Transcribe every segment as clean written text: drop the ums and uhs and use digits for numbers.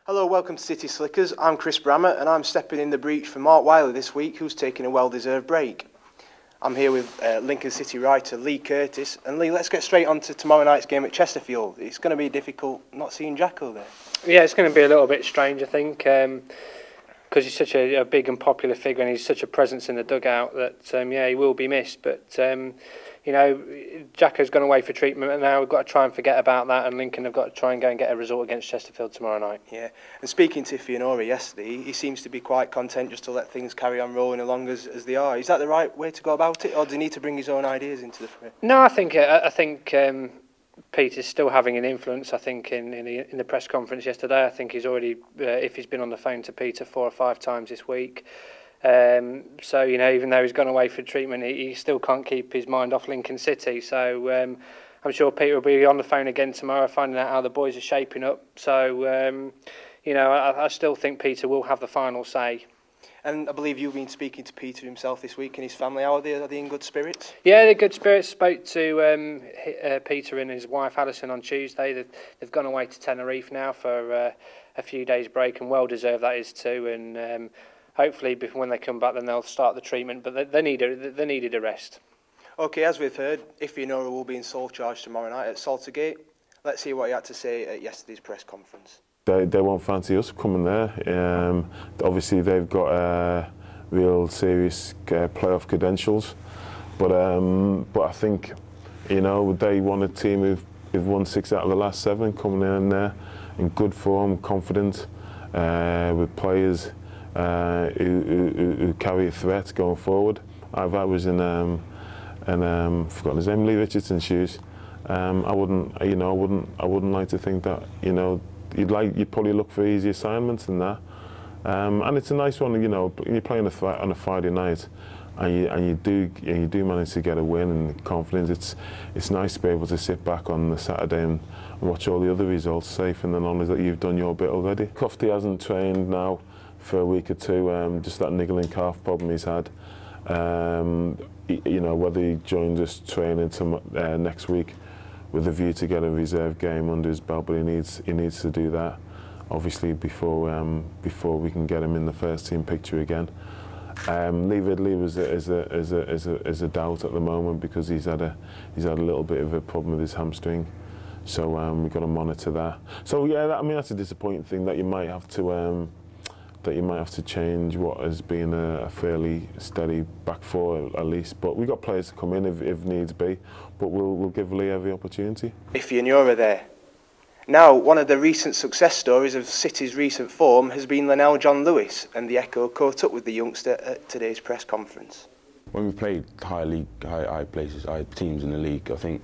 Hello, welcome to City Slickers. I'm Chris Brammer and I'm stepping in the breach for Mark Wiley this week, who's taking a well-deserved break. I'm here with Lincoln City writer Leigh Curtis. And Leigh, let's get straight on to tomorrow night's game at Chesterfield. It's going to be difficult not seeing Jacko there. Yeah, it's going to be a little bit strange, I think, because he's such a big and popular figure and he's such a presence in the dugout that, he will be missed. But, Jacko's gone away for treatment and now we've got to try and forget about that, and Lincoln have got to try and go and get a result against Chesterfield tomorrow night. Yeah, and speaking to Iffy Onuora yesterday, he seems to be quite content just to let things carry on rolling along as they are. Is that the right way to go about it, or does he need to bring his own ideas into the fray? No, I think Peter's still having an influence. I think in the press conference yesterday, I think he's already, if he's been on the phone to Peter 4 or 5 times this week. So, even though he's gone away for treatment, he still can't keep his mind off Lincoln City. So I'm sure Peter will be on the phone again tomorrow, finding out how the boys are shaping up. So, I still think Peter will have the final say. And I believe you've been speaking to Peter himself this week and his family. How are they? Are they in good spirits? Yeah, they're good spirits. Spoke to Peter and his wife Alison on Tuesday. They've gone away to Tenerife now for a few days break, and well deserved that is too. And hopefully, when they come back, then they'll start the treatment. But they needed a rest. Okay, as we've heard, Iffy Onuora will be in sole charge tomorrow night at Saltergate. Let's see what he had to say at yesterday's press conference. They won't fancy us coming there. Obviously, they've got real serious playoff credentials, but I think they want a team who've won 6 out of the last 7, coming in there in good form, confident, with players who carry a threat going forward. I was in forgotten his name, Lee Richardson's shoes. I wouldn't like to think that you'd probably look for easy assignments than that. And it's a nice one, you're playing on a Friday night, and you do manage to get a win and confidence. It's nice to be able to sit back on the Saturday and watch all the other results safe in the knowledge that you've done your bit already. Crofty hasn't trained now for a week or 2, just that niggling calf problem he's had. Whether he joins us training next week with a view to get a reserve game under his belt, but he needs to do that obviously before we can get him in the first team picture again. Lee Ridley is a doubt at the moment because he's had a little bit of a problem with his hamstring, so we've got to monitor that. So yeah, that's a disappointing thing that you might have to change what has been a fairly steady back 4 at least. But we've got players to come in if needs be, but we'll give Lee every opportunity. Iffy Onuora there. Now, one of the recent success stories of City's recent form has been Lenell John-Lewis, and the Echo caught up with the youngster at today's press conference. When we played high teams in the league, I think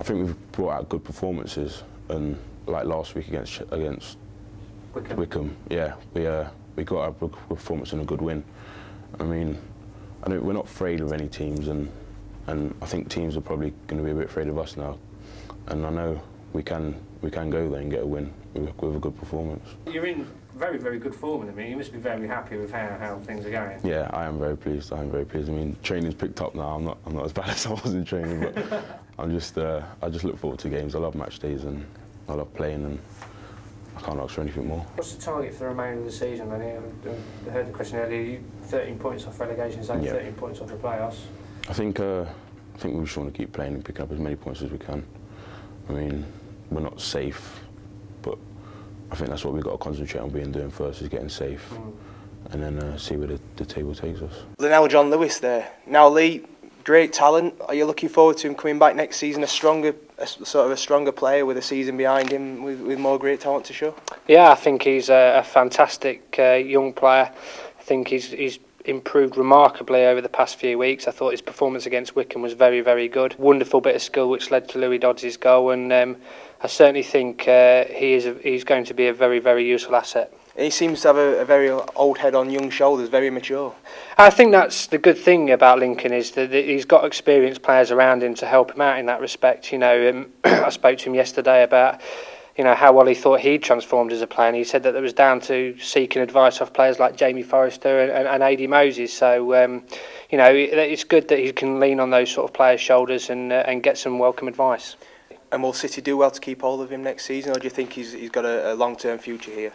we've brought out good performances, and like last week against Wickham, yeah, we got a good performance and a good win. we're not afraid of any teams, and I think teams are probably going to be a bit afraid of us now. And I know we can go there and get a win with a good performance. You're in very, very good form. You must be very happy with how things are going. Yeah, I am very pleased. Training's picked up now. I'm not as bad as I was in training, but I just look forward to games. I love match days and I love playing, and I can't ask for anything more. What's the target for the remainder of the season, then? I heard the question earlier, 13 points off relegation, so 13 points off the playoffs. I think we just want to keep playing and picking up as many points as we can. We're not safe, but I think that's what we've got to concentrate on doing first, is getting safe, and then see where the table takes us. Lenell John-Lewis there. Now, Leigh, great talent. Are you looking forward to him coming back next season, a stronger player with a season behind him, with more great talent to show? Yeah, I think he's a fantastic young player. I think he's improved remarkably over the past few weeks. I thought his performance against Wickham was very, very good. Wonderful bit of skill which led to Louis Dodds' goal, and I certainly think he's going to be a very, very useful asset. He seems to have a very old head on young shoulders, very mature. I think that's the good thing about Lincoln, is that he's got experienced players around him to help him out in that respect. I spoke to him yesterday about how well he thought he'd transformed as a player, and he said that it was down to seeking advice off players like Jamie Forrester and Adi Moses. So it's good that he can lean on those sort of players' shoulders and get some welcome advice. And will City do well to keep hold of him next season, or do you think he's got a long-term future here?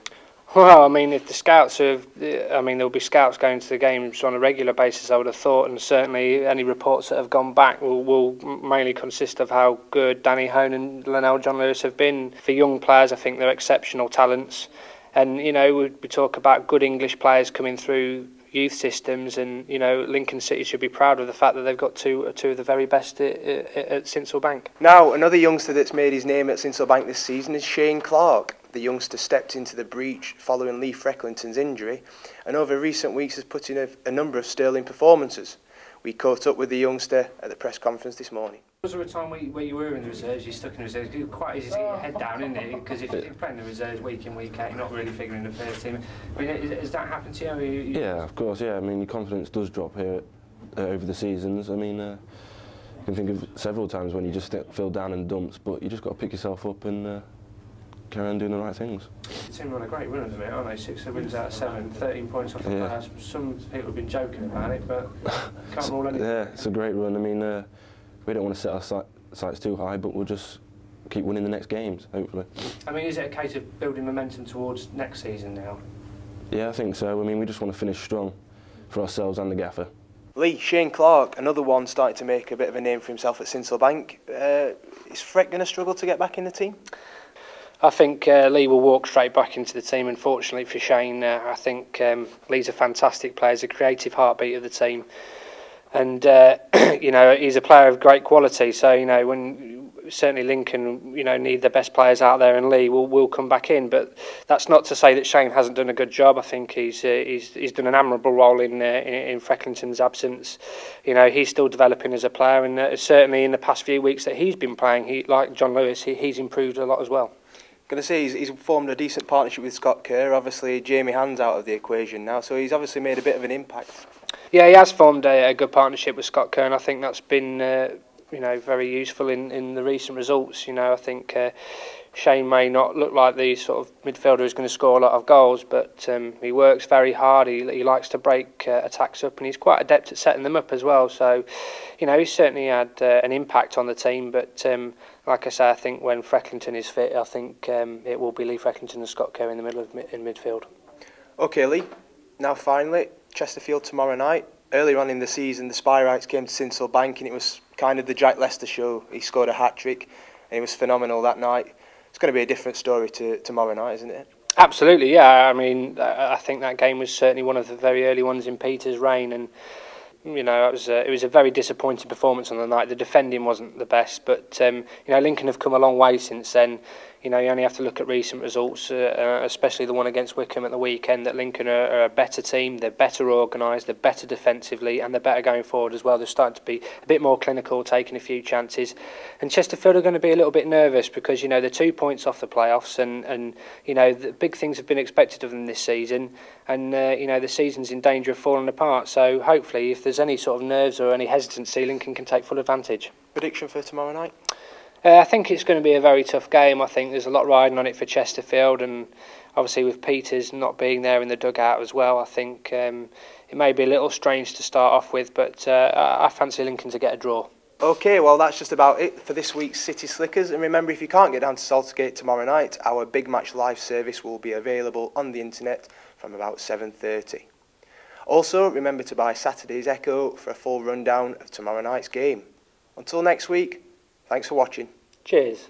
Well, I mean, if the scouts there'll be scouts going to the games on a regular basis, I would have thought, and certainly any reports that have gone back will mainly consist of how good Danny Hone and Lenell John-Lewis have been. For young players, I think they're exceptional talents. And, you know, we talk about good English players coming through youth systems, and, you know, Lincoln City should be proud of the fact that they've got two of the very best at Sincil Bank. Now, another youngster that's made his name at Sincil Bank this season is Shane Clarke. The youngster stepped into the breach following Leigh Curtis's injury, and over recent weeks has put in a number of sterling performances. We caught up with the youngster at the press conference this morning. Was there a time where you were in the reserves, you stuck in the reserves? It's quite easy to get your head down, isn't it? Because if you're playing the reserves week in, week out, you're not really figuring the first team. I mean, has that happened to you? Yeah, of course, yeah. I mean, your confidence does drop here over the seasons. I mean, you can think of several times when you just feel down in the dumps, but you just got to pick yourself up and carry on doing the right things. The team are on a great run at the minute, aren't they? 6 wins out of 7, 13 points off the playoffs. Some people have been joking about it, but can't rule anything. Yeah, it's a great run. I mean, we don't want to set our sights too high, but we'll just keep winning the next games, hopefully. I mean, is it a case of building momentum towards next season now? Yeah, I think so. I mean, we just want to finish strong for ourselves and the gaffer. Leigh, Shane Clarke, another one starting to make a bit of a name for himself at Sincil Bank. Is Freck going to struggle to get back in the team? I think Leigh will walk straight back into the team. Unfortunately for Shane, I think Leigh's a fantastic player. He's a creative heartbeat of the team, and you know, he's a player of great quality. So, you know, when certainly Lincoln, you know, need the best players out there, and Leigh will come back in. But that's not to say that Shane hasn't done a good job. I think he's done an admirable role in Frecklington's absence. You know, he's still developing as a player, and certainly in the past few weeks that he's been playing, like John-Lewis, he's improved a lot as well. Going to say he's formed a decent partnership with Scott Kerr. Obviously, Jamie Hand's out of the equation now, so he's obviously made a bit of an impact. Yeah, he has formed a good partnership with Scott Kerr, and I think that's been you know, very useful in the recent results. You know, I think Shane may not look like the sort of midfielder who's going to score a lot of goals, but he works very hard. He likes to break attacks up, and he's quite adept at setting them up as well. So, you know, he's certainly had an impact on the team, but like I say, I think when Frecklington is fit, I think it will be Leigh Frecklington and Scott Kerr in the middle of in midfield. OK, Leigh. Now finally, Chesterfield tomorrow night. Earlier on in the season, the Spyrites came to Sincil Bank, and it was kind of the Jack Lester show. He scored a hat-trick, and he was phenomenal that night. It's going to be a different story to tomorrow night, isn't it? Absolutely, yeah. I mean, I think that game was certainly one of the very early ones in Peter's reign, and you know, it was a very disappointing performance on the night. The defending wasn't the best, but you know, Lincoln have come a long way since then. You know, you only have to look at recent results, especially the one against Wickham at the weekend, that Lincoln are a better team, they're better organised, they're better defensively, and they're better going forward as well. They're starting to be a bit more clinical, taking a few chances. And Chesterfield are going to be a little bit nervous because, you know, they're 2 points off the playoffs, and you know, the big things have been expected of them this season, and you know, the season's in danger of falling apart. So hopefully, if there's any sort of nerves or any hesitancy, Lincoln can take full advantage. Prediction for tomorrow night? I think it's going to be a very tough game. I think there's a lot riding on it for Chesterfield, and obviously with Peters not being there in the dugout as well, I think it may be a little strange to start off with, but I fancy Lincoln to get a draw. OK, well, that's just about it for this week's City Slickers. And remember, if you can't get down to Saltergate tomorrow night, our Big Match live service will be available on the internet from about 7:30. Also, remember to buy Saturday's Echo for a full rundown of tomorrow night's game. Until next week, thanks for watching. Cheers.